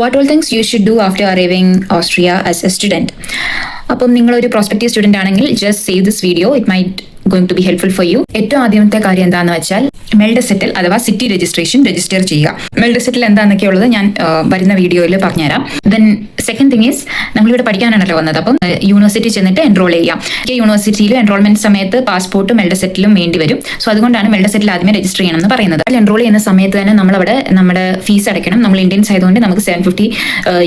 What all things you should do after arriving Austria as a student? അപ്പം നിങ്ങളൊരു prospective student ആണെങ്കിൽ just save this video, it might going to be helpful for you. ഏറ്റവും ആദ്യത്തെ കാര്യം എന്താണെന്ന് വെച്ചാൽ മെൽഡസെറ്റിൽ അഥവാ സിറ്റി രജിസ്റ്റർ ചെയ്യുക. മെൽഡസെറ്റിൽ എന്താണെന്നൊക്കെ ഉള്ളത് ഞാൻ വരുന്ന വീഡിയോയിൽ പറഞ്ഞുതരാം. ദെൻ സെക്കൻഡ് തിങ് ഈസ്, നമ്മളിവിടെ പഠിക്കാനാണല്ലോ വന്നത്, അപ്പം യൂണിവേഴ്സിറ്റി ചെന്നിട്ട് എൻറോൾ ചെയ്യാം. യൂണിവേഴ്സിറ്റിയിൽ എൻറോൾമെന്റ് സമയത്ത് പാസ്പോർട്ടും മെൽഡസെറ്റിലും വേണ്ടി വരും. സോ അതുകൊണ്ടാണ് മെൽഡസെറ്റിൽ ആദ്യമേ രജിസ്റ്റർ ചെയ്യണം എന്ന് പറയുന്നത്. അതിൽ എൻറോൾ ചെയ്യുന്ന സമയത്ത് തന്നെ നമ്മളവിടെ നമ്മുടെ ഫീസ് അടയ്ക്കണം. നമ്മൾ ഇന്ത്യൻസ് ആയതുകൊണ്ട് നമുക്ക് 750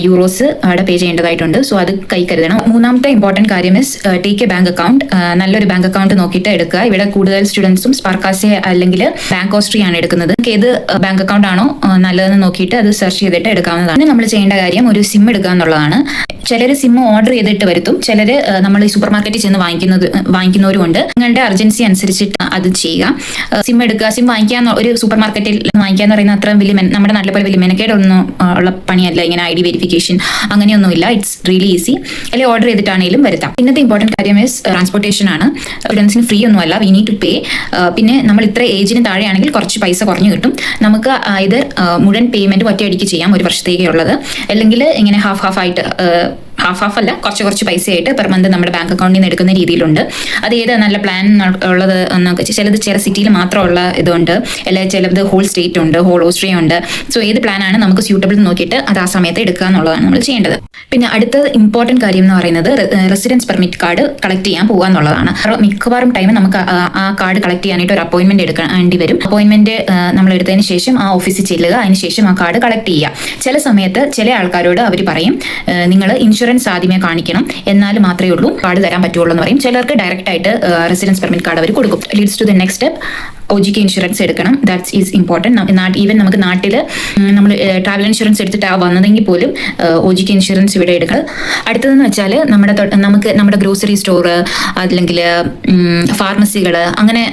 യൂറോസ് അവിടെ പേ ചെയ്യേണ്ടതായിട്ടുണ്ട്. സോ അത് കൈ കരുതണം. മൂന്നാമത്തെ ഇമ്പോർട്ടന്റ് കാര്യം is take A bank account. നല്ലൊരു ബാങ്ക് അക്കൗണ്ട് നോക്കിയിട്ട് എടുക്കുക. ഇവിടെ കൂടുതൽ സ്റ്റുഡൻസും സ്പാർക്കാസെ അല്ലെങ്കിൽ ബാങ്ക് ഓസ്ട്രിയ ആണ് എടുക്കുന്നത്. ഏത് ബാങ്ക് അക്കൗണ്ട് ആണോ നല്ലതെന്ന് നോക്കിയിട്ട് അത് സെർച്ച് ചെയ്തിട്ട് എടുക്കാവുന്നതാണ്. നമ്മൾ ചെയ്യേണ്ട കാര്യം ഒരു സിം എടുക്കുക എന്നുള്ളതാണ്. ചിലർ സിം ഓർഡർ ചെയ്തിട്ട് വരുത്തും, ചിലർ നമ്മൾ ഈ സൂപ്പർ മാർക്കറ്റിൽ ചെന്ന് വാങ്ങിക്കുന്നവരുമുണ്ട്. നിങ്ങളുടെ അർജൻസി അനുസരിച്ചിട്ട് അത് ചെയ്യുക. സിം എടുക്കുക. സിം വാങ്ങിക്കാൻ ഒരു സൂപ്പർ മാർക്കറ്റിൽ വാങ്ങിക്കാന്ന് പറയുന്ന അത്ര വലിയ നമ്മുടെ നാട്ടിലെ പോലെ വലിയ മെനക്കേടൊന്നും ഉള്ള പണിയല്ല. ഇങ്ങനെ ID വെരിഫിക്കേഷൻ അങ്ങനെയൊന്നുമില്ല. It's really easy. അല്ലെങ്കിൽ ഓർഡർ ചെയ്തിട്ടാണെങ്കിലും വരുത്താം. പിന്നത്തെ ഇമ്പോർട്ടന്റ് കാര്യം ഇസ് ട്രാൻസ്പോർട്ടേഷൻ ആണ്. സ്റ്റുഡൻസിന് ഫ്രീ ഒന്നുമല്ല, വി നീഡ് ടു പേ. പിന്നെ നമ്മൾ ഇത്ര ഏജിന് താഴെയാണെങ്കിൽ കുറച്ച് പൈസ കുറഞ്ഞു കിട്ടും. നമുക്ക് ഇത് മുഴുവൻ പേയ്മെന്റ് ഒറ്റയടിക്ക് ചെയ്യാം, ഒരു വർഷത്തേക്കുള്ളത്. അല്ലെങ്കിൽ ഇങ്ങനെ ഹാഫ് ആയിട്ട്, ഹാഫ് അല്ല, കുറച്ച് പൈസയായിട്ട് പെർ മന്ത് നമ്മുടെ ബാങ്ക് അക്കൗണ്ടിൽ നിന്ന് എടുക്കുന്ന രീതിയിലുണ്ട്. അത് ഏത് നല്ല പ്ലാൻ ഉള്ളത് എന്നൊക്കെ, ചിലത് ചില സിറ്റിയിൽ മാത്രമുള്ള ഇതുണ്ട്, അല്ലെങ്കിൽ ചിലത് ഹോൾ സ്റ്റേറ്റ് ഉണ്ട്, ഹോൾ ഓസ്ട്രിയ ഉണ്ട്. സോ ഏത് പ്ലാനാണ് നമുക്ക് സ്യൂട്ടബിൾ നോക്കിയിട്ട് അത് ആ സമയത്ത് എടുക്കുക എന്നുള്ളതാണ് നമ്മൾ ചെയ്യേണ്ടത്. പിന്നെ അടുത്ത ഇമ്പോർട്ടന്റ് കാര്യം എന്ന് പറയുന്നത് റെസിഡൻസ് പെർമിറ്റ് കാർഡ് കളക്ട് ചെയ്യാൻ പോകുക എന്നുള്ളതാണ്. മിക്കവാറും ടൈം നമുക്ക് ആ കാർഡ് കളക്ട് ചെയ്യാനായിട്ട് ഒരു അപ്പോയിന്റ്മെന്റ് എടുക്കേണ്ടി വരും. അപ്പോയിന്റ്മെന്റ് നമ്മൾ എടുത്തതിന് ശേഷം ആ ഓഫീസിൽ ചെല്ലുക, അതിനുശേഷം ആ കാർഡ് കളക്ട് ചെയ്യുക. ചില സമയത്ത് ചില ആൾക്കാരോട് അവർ പറയും നിങ്ങൾ ഇൻഷുറൻസ് ആദ്യമേ കാണിക്കണം, എന്നാൽ മാത്രമേ ഉള്ളൂ കാർഡ് തരാൻ പറ്റുള്ളൂ എന്ന് പറയും. ചിലർക്ക് ഡയറക്റ്റ് ആയിട്ട് റെസിഡൻസ് പെർമിറ്റ് കാർഡ് അവർ കൊടുക്കും. Leads to the next step, OGK insurance എടുക്കണം. That's is important. ഈവൻ നമുക്ക് നാട്ടിൽ നമ്മൾ ട്രാവൽ ഇൻഷുറൻസ് എടുത്തിട്ടാണ് വന്നതെങ്കിൽ പോലും OGK ഇൻഷുറൻസ് ഇവിടെ എടുക്കണം. അടുത്തതെന്ന് വെച്ചാൽ നമ്മുടെ ഗ്രോസറി സ്റ്റോർ അല്ലെങ്കിൽ ഫാർമസികൾ, അങ്ങനെ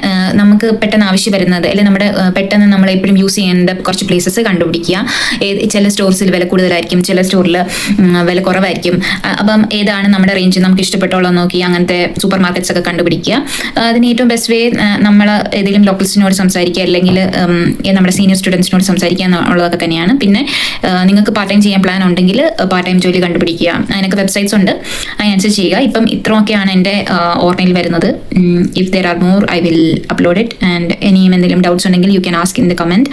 നമുക്ക് പെട്ടെന്ന് ആവശ്യം വരുന്നത്, അല്ലെങ്കിൽ പെട്ടെന്ന് നമ്മൾ എപ്പോഴും യൂസ് ചെയ്യേണ്ട കുറച്ച് പ്ലേസസ് കണ്ടുപിടിക്കുക. ചില സ്റ്റോർസിൽ വില കൂടുതലായിരിക്കും, ചില സ്റ്റോറിൽ വില കുറവായിരിക്കും. അപ്പം ഏതാണ് നമ്മുടെ റേഞ്ച് നമുക്ക് ഇഷ്ടപ്പെട്ടുള്ളത് നോക്കി അങ്ങനത്തെ സൂപ്പർ മാർക്കറ്റ്സ് ഒക്കെ കണ്ടുപിടിക്കുക. അതിന് ഏറ്റവും ബെസ്റ്റ് വേ നമ്മൾ ഏതെങ്കിലും ലോക്കൽസിനോട് സംസാരിക്കുക, അല്ലെങ്കിൽ നമ്മുടെ സീനിയർ സ്റ്റുഡൻസിനോട് സംസാരിക്കുക എന്നുള്ളതൊക്കെ തന്നെയാണ്. പിന്നെ നിങ്ങൾക്ക് പാർട്ട് ടൈം ചെയ്യാൻ പ്ലാൻ ഉണ്ടെങ്കിൽ പാർട്ട് ടൈം ജോലി കണ്ടുപിടിക്കുക. അതിനൊക്കെ വെബ്സൈറ്റ്സ് ഉണ്ട്, അതിനനുസരിച്ച് ചെയ്യുക. ഇപ്പം ഇത്രയൊക്കെയാണ് എൻ്റെ ഓർമ്മയിൽ വരുന്നത്. If there are more I will upload it. And ഇനിയും എന്തെങ്കിലും ഡൗട്ട്സ് ഉണ്ടെങ്കിൽ you can ask in the comment.